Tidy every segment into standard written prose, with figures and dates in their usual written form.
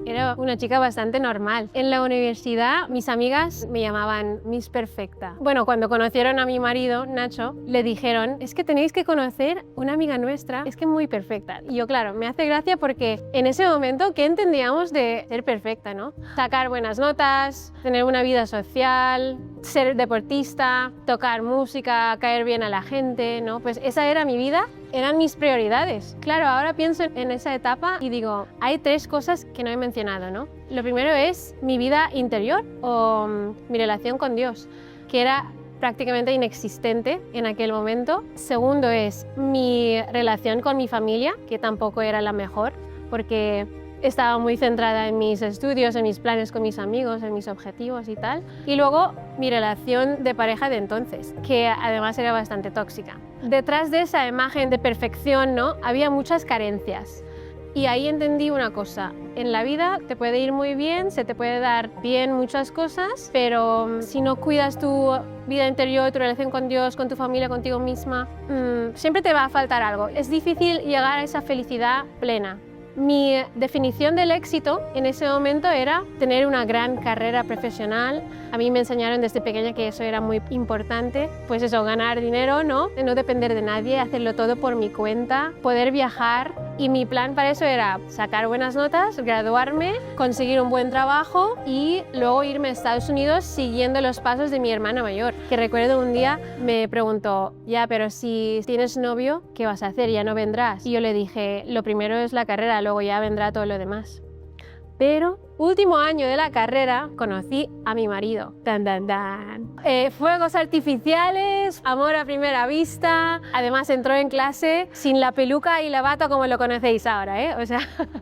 Era una chica bastante normal. En la universidad mis amigas me llamaban Miss Perfecta. Bueno, cuando conocieron a mi marido, Nacho, le dijeron, es que tenéis que conocer una amiga nuestra, es que es muy perfecta. Y yo, claro, me hace gracia porque en ese momento, ¿qué entendíamos de ser perfecta, no? Sacar buenas notas, tener una vida social, ser deportista, tocar música, caer bien a la gente, ¿no? Pues esa era mi vida, eran mis prioridades. Claro, ahora pienso en esa etapa y digo, hay tres cosas que no he mencionado, ¿no? Lo primero es mi vida interior o mi relación con Dios, que era prácticamente inexistente en aquel momento. Segundo es mi relación con mi familia, que tampoco era la mejor, porque estaba muy centrada en mis estudios, en mis planes con mis amigos, en mis objetivos y tal. Y luego mi relación de pareja de entonces, que además era bastante tóxica. Detrás de esa imagen de perfección, ¿no? Había muchas carencias. Y ahí entendí una cosa, en la vida te puede ir muy bien, se te puede dar bien muchas cosas, pero si no cuidas tu vida interior, tu relación con Dios, con tu familia, contigo misma, siempre te va a faltar algo. Es difícil llegar a esa felicidad plena. Mi definición del éxito en ese momento era tener una gran carrera profesional. A mí me enseñaron desde pequeña que eso era muy importante. Pues eso, ganar dinero, ¿no? No depender de nadie, hacerlo todo por mi cuenta, poder viajar. Y mi plan para eso era sacar buenas notas, graduarme, conseguir un buen trabajo y luego irme a Estados Unidos siguiendo los pasos de mi hermana mayor. Que recuerdo un día me preguntó, ya, pero si tienes novio, ¿qué vas a hacer? Ya no vendrás. Y yo le dije, lo primero es la carrera, luego ya vendrá todo lo demás. Pero último año de la carrera conocí a mi marido. ¡Tan, tan, tan! Fuegos artificiales, amor a primera vista. Además entró en clase sin la peluca y la bata como lo conocéis ahora, ¿eh? O sea,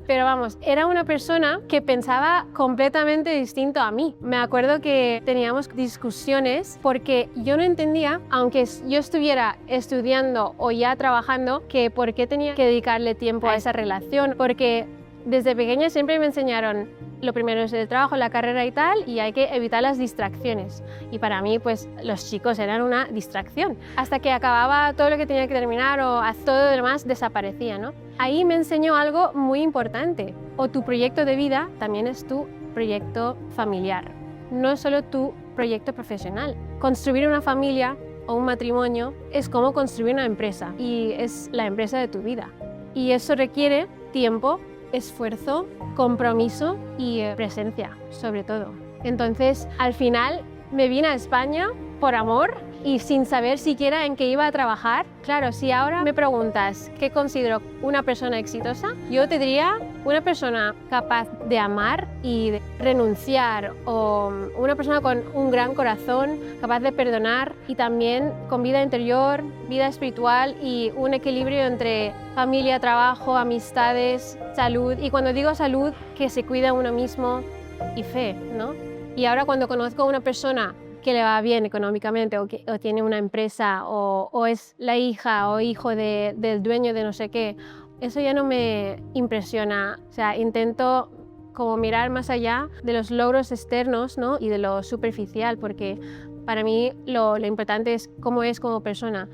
pero vamos, era una persona que pensaba completamente distinto a mí. Me acuerdo que teníamos discusiones porque yo no entendía, aunque yo estuviera estudiando o ya trabajando, que por qué tenía que dedicarle tiempo a esa relación, porque desde pequeña siempre me enseñaron lo primero es el trabajo, la carrera y tal, y hay que evitar las distracciones. Y para mí, pues, los chicos eran una distracción. Hasta que acababa todo lo que tenía que terminar o todo lo demás desaparecía, ¿no? Ahí me enseñó algo muy importante. O tu proyecto de vida también es tu proyecto familiar. No es solo tu proyecto profesional. Construir una familia o un matrimonio es como construir una empresa. Y es la empresa de tu vida. Y eso requiere tiempo, esfuerzo, compromiso y presencia, sobre todo. Entonces, al final me vine a España por amor y sin saber siquiera en qué iba a trabajar. Claro, si ahora me preguntas qué considero una persona exitosa, yo te diría una persona capaz de amar y de renunciar, o una persona con un gran corazón, capaz de perdonar y también con vida interior, vida espiritual y un equilibrio entre familia, trabajo, amistades, salud. Y cuando digo salud, que se cuida a uno mismo y fe, ¿no? Y ahora cuando conozco a una persona que le va bien económicamente o tiene una empresa o es la hija o hijo del dueño de no sé qué, eso ya no me impresiona. O sea, intento como mirar más allá de los logros externos, ¿no? Y de lo superficial, porque para mí lo importante es cómo es como persona.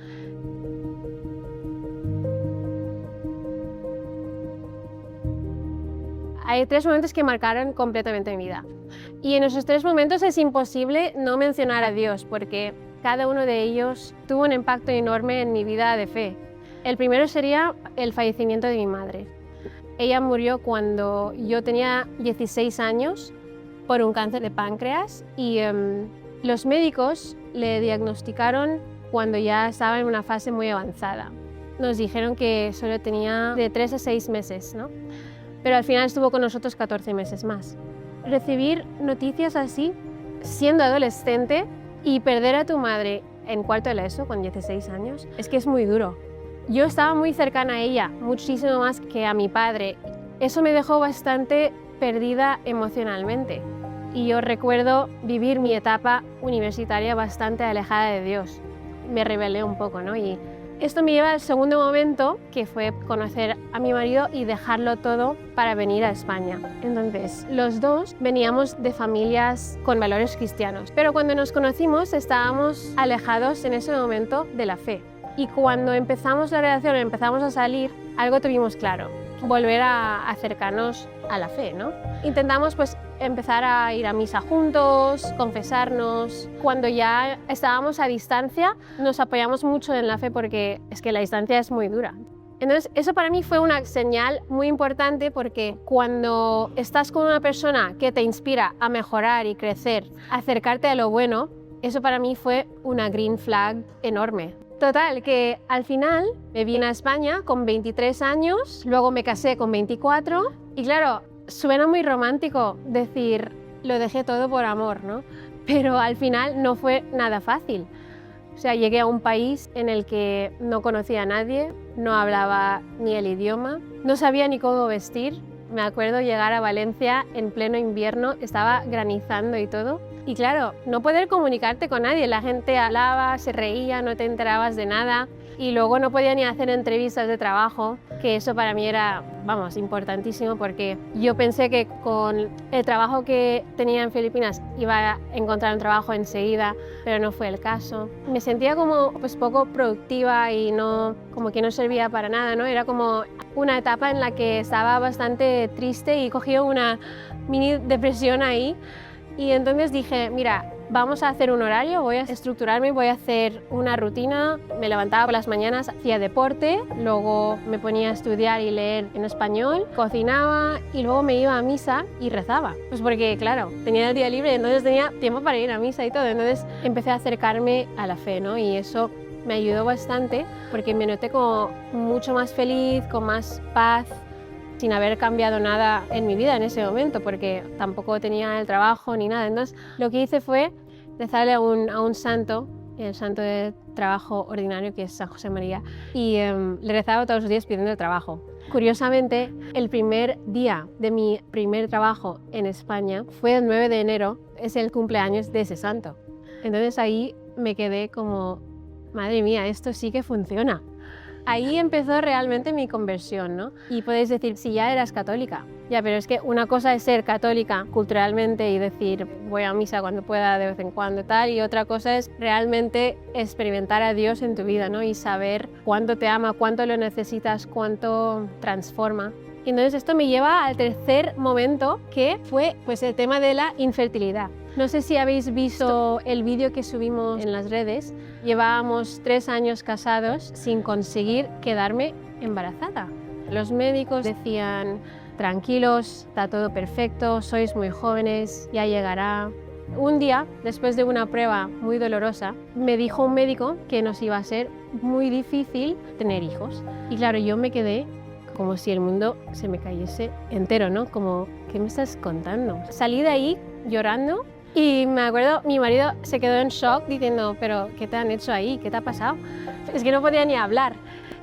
Hay tres momentos que marcaron completamente mi vida. Y en esos tres momentos es imposible no mencionar a Dios, porque cada uno de ellos tuvo un impacto enorme en mi vida de fe. El primero sería el fallecimiento de mi madre. Ella murió cuando yo tenía 16 años por un cáncer de páncreas y los médicos le diagnosticaron cuando ya estaba en una fase muy avanzada. Nos dijeron que solo tenía de 3 a 6 meses, ¿no? Pero al final estuvo con nosotros 14 meses más. Recibir noticias así, siendo adolescente, y perder a tu madre en cuarto de la ESO con 16 años, es que es muy duro. Yo estaba muy cercana a ella, muchísimo más que a mi padre. Eso me dejó bastante perdida emocionalmente. Y yo recuerdo vivir mi etapa universitaria bastante alejada de Dios. Me rebelé un poco, ¿no? Y esto me lleva al segundo momento, que fue conocer a mi marido y dejarlo todo para venir a España. Entonces, los dos veníamos de familias con valores cristianos, pero cuando nos conocimos estábamos alejados en ese momento de la fe. Y cuando empezamos la relación, empezamos a salir, algo tuvimos claro, volver a acercarnos a la fe, ¿no? Intentamos pues empezar a ir a misa juntos, confesarnos. Cuando ya estábamos a distancia, nos apoyamos mucho en la fe porque es que la distancia es muy dura. Entonces, eso para mí fue una señal muy importante porque cuando estás con una persona que te inspira a mejorar y crecer, acercarte a lo bueno, eso para mí fue una green flag enorme. Total, que al final me vine a España con 23 años, luego me casé con 24 y claro, suena muy romántico decir lo dejé todo por amor, ¿no? Pero al final no fue nada fácil. O sea, llegué a un país en el que no conocía a nadie, no hablaba ni el idioma, no sabía ni cómo vestir. Me acuerdo llegar a Valencia en pleno invierno, estaba granizando y todo. Y claro, no poder comunicarte con nadie, la gente hablaba, se reía, no te enterabas de nada. Y luego no podía ni hacer entrevistas de trabajo, que eso para mí era, vamos, importantísimo porque yo pensé que con el trabajo que tenía en Filipinas iba a encontrar un trabajo enseguida, pero no fue el caso. Me sentía como pues poco productiva y no, como que no servía para nada, ¿no? Era como una etapa en la que estaba bastante triste y cogí una mini depresión ahí. Y entonces dije, mira, vamos a hacer un horario, voy a estructurarme, voy a hacer una rutina. Me levantaba por las mañanas, hacía deporte, luego me ponía a estudiar y leer en español, cocinaba y luego me iba a misa y rezaba. Pues porque, claro, tenía el día libre, entonces tenía tiempo para ir a misa y todo. Entonces empecé a acercarme a la fe, ¿no? Y eso me ayudó bastante porque me noté como mucho más feliz, con más paz, sin haber cambiado nada en mi vida en ese momento, porque tampoco tenía el trabajo ni nada. Entonces, lo que hice fue rezarle a un santo, el santo de trabajo ordinario, que es San José María, y le rezaba todos los días pidiendo el trabajo. Curiosamente, el primer día de mi primer trabajo en España fue el 9 de enero, es el cumpleaños de ese santo. Entonces ahí me quedé como, madre mía, esto sí que funciona. Ahí empezó realmente mi conversión, ¿no? Y podéis decir, si ya eras católica. Ya, pero es que una cosa es ser católica culturalmente y decir, voy a misa cuando pueda, de vez en cuando, tal, y otra cosa es realmente experimentar a Dios en tu vida, ¿no? Y saber cuánto te ama, cuánto lo necesitas, cuánto transforma. Y entonces esto me lleva al tercer momento, que fue pues el tema de la infertilidad. No sé si habéis visto el vídeo que subimos en las redes. Llevábamos 3 años casados sin conseguir quedarme embarazada. Los médicos decían, tranquilos, está todo perfecto, sois muy jóvenes, ya llegará. Un día, después de una prueba muy dolorosa, me dijo un médico que nos iba a ser muy difícil tener hijos. Y claro, yo me quedé como si el mundo se me cayese entero, ¿no? Como, ¿qué me estás contando? Salí de ahí llorando y me acuerdo, mi marido se quedó en shock diciendo, pero ¿qué te han hecho ahí? ¿Qué te ha pasado? Es que no podía ni hablar.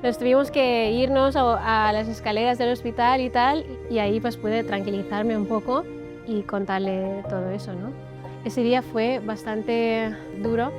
Nos tuvimos que irnos a las escaleras del hospital y tal, y ahí pues pude tranquilizarme un poco y contarle todo eso, ¿no? Ese día fue bastante duro.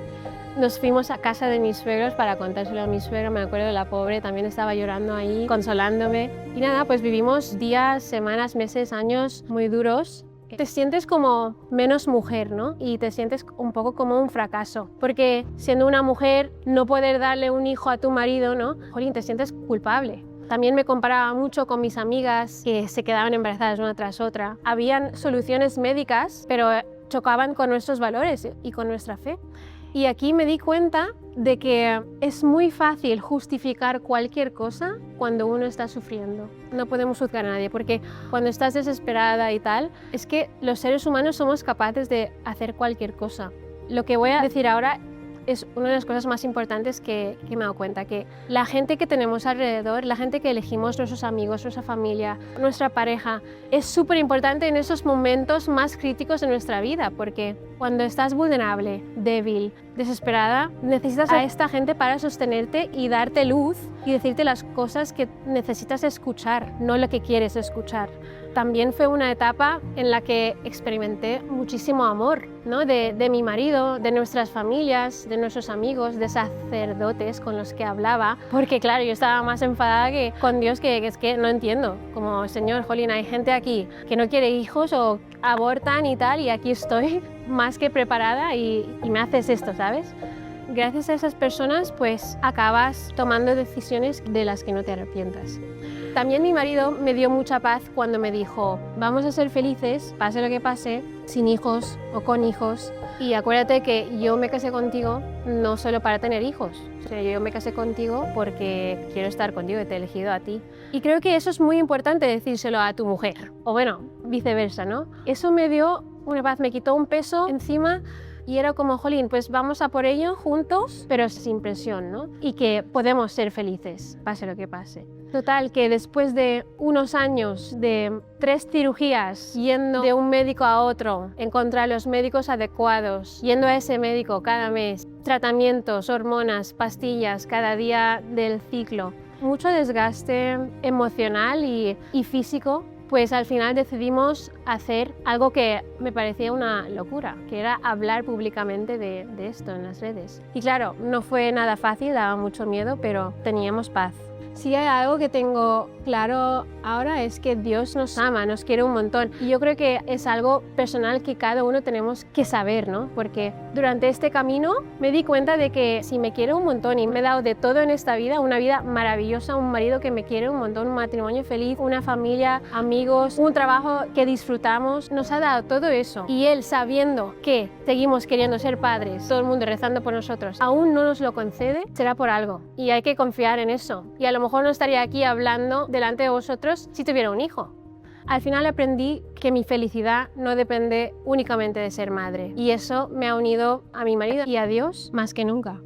Nos fuimos a casa de mis suegros para contárselo a mi suegra. Me acuerdo, la pobre también estaba llorando ahí, consolándome. Y nada, pues vivimos días, semanas, meses, años muy duros. Te sientes como menos mujer, ¿no? Y te sientes un poco como un fracaso. Porque siendo una mujer, no poder darle un hijo a tu marido, ¿no? Jolín, te sientes culpable. También me comparaba mucho con mis amigas que se quedaban embarazadas una tras otra. Habían soluciones médicas, pero chocaban con nuestros valores y con nuestra fe. Y aquí me di cuenta de que es muy fácil justificar cualquier cosa cuando uno está sufriendo. No podemos juzgar a nadie porque cuando estás desesperada y tal, es que los seres humanos somos capaces de hacer cualquier cosa. Lo que voy a decir ahora es una de las cosas más importantes que me he dado cuenta, que la gente que tenemos alrededor, la gente que elegimos, nuestros amigos, nuestra familia, nuestra pareja, es súper importante en esos momentos más críticos de nuestra vida, porque cuando estás vulnerable, débil, desesperada, necesitas a esta gente para sostenerte y darte luz y decirte las cosas que necesitas escuchar, no lo que quieres escuchar. También fue una etapa en la que experimenté muchísimo amor, ¿no? De mi marido, de nuestras familias, de nuestros amigos, de sacerdotes con los que hablaba, porque claro, yo estaba más enfadada que con Dios, que es que no entiendo, como Señor, jolín, hay gente aquí que no quiere hijos o abortan y tal, y aquí estoy más que preparada y me haces esto, ¿sabes? Gracias a esas personas pues acabas tomando decisiones de las que no te arrepientas. También mi marido me dio mucha paz cuando me dijo, vamos a ser felices, pase lo que pase, sin hijos o con hijos. Y acuérdate que yo me casé contigo no solo para tener hijos, o sea, yo me casé contigo porque quiero estar contigo y te he elegido a ti. Y creo que eso es muy importante decírselo a tu mujer, o bueno, viceversa, ¿no? Eso me dio una paz, me quitó un peso encima y era como, jolín, pues vamos a por ello juntos, pero sin presión, ¿no? Y que podemos ser felices, pase lo que pase. Total, que después de unos años de 3 cirugías, yendo de un médico a otro, encontrar los médicos adecuados, yendo a ese médico cada mes, tratamientos, hormonas, pastillas cada día del ciclo, mucho desgaste emocional y físico, pues al final decidimos hacer algo que me parecía una locura, que era hablar públicamente de esto en las redes. Y claro, no fue nada fácil, daba mucho miedo, pero teníamos paz. Si hay algo que tengo claro ahora es que Dios nos ama, nos quiere un montón. Y yo creo que es algo personal que cada uno tenemos que saber, ¿no? Porque durante este camino me di cuenta de que si me quiere un montón y me he dado de todo en esta vida, una vida maravillosa, un marido que me quiere un montón, un matrimonio feliz, una familia, amigos, un trabajo que disfrutamos, nos ha dado todo eso. Y Él, sabiendo que seguimos queriendo ser padres, todo el mundo rezando por nosotros, aún no nos lo concede, será por algo. Y hay que confiar en eso. Y a lo mejor no estaría aquí hablando delante de vosotros si tuviera un hijo. Al final aprendí que mi felicidad no depende únicamente de ser madre. Y eso me ha unido a mi marido y a Dios más que nunca.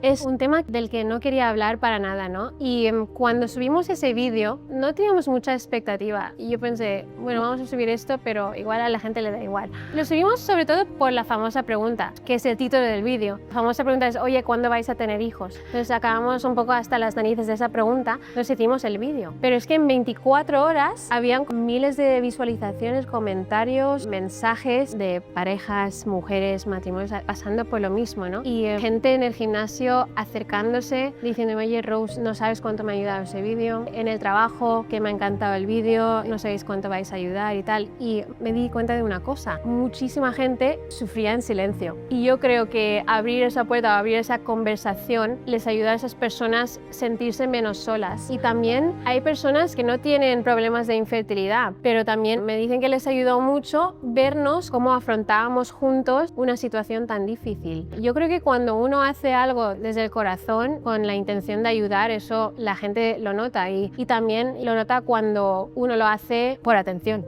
Es un tema del que no quería hablar para nada, ¿no? Y cuando subimos ese vídeo no teníamos mucha expectativa y yo pensé, bueno, vamos a subir esto, pero igual a la gente le da igual. Lo subimos sobre todo por la famosa pregunta, que es el título del vídeo. La famosa pregunta es, oye, ¿cuándo vais a tener hijos? Entonces acabamos un poco hasta las narices de esa pregunta, nos hicimos el vídeo. Pero es que en 24 horas habían miles de visualizaciones, comentarios, mensajes de parejas, mujeres, matrimonios, pasando por lo mismo, ¿no? Y gente en el gimnasio acercándose, diciéndome, oye Rose, no sabes cuánto me ha ayudado ese vídeo, en el trabajo, que me ha encantado el vídeo, no sabéis cuánto vais a ayudar y tal. Y me di cuenta de una cosa, muchísima gente sufría en silencio. Y yo creo que abrir esa puerta o abrir esa conversación les ayuda a esas personas a sentirse menos solas. Y también hay personas que no tienen problemas de infertilidad, pero también me dicen que les ayudó mucho vernos cómo afrontábamos juntos una situación tan difícil. Yo creo que cuando uno hace algo desde el corazón, con la intención de ayudar, eso la gente lo nota y también lo nota cuando uno lo hace por atención.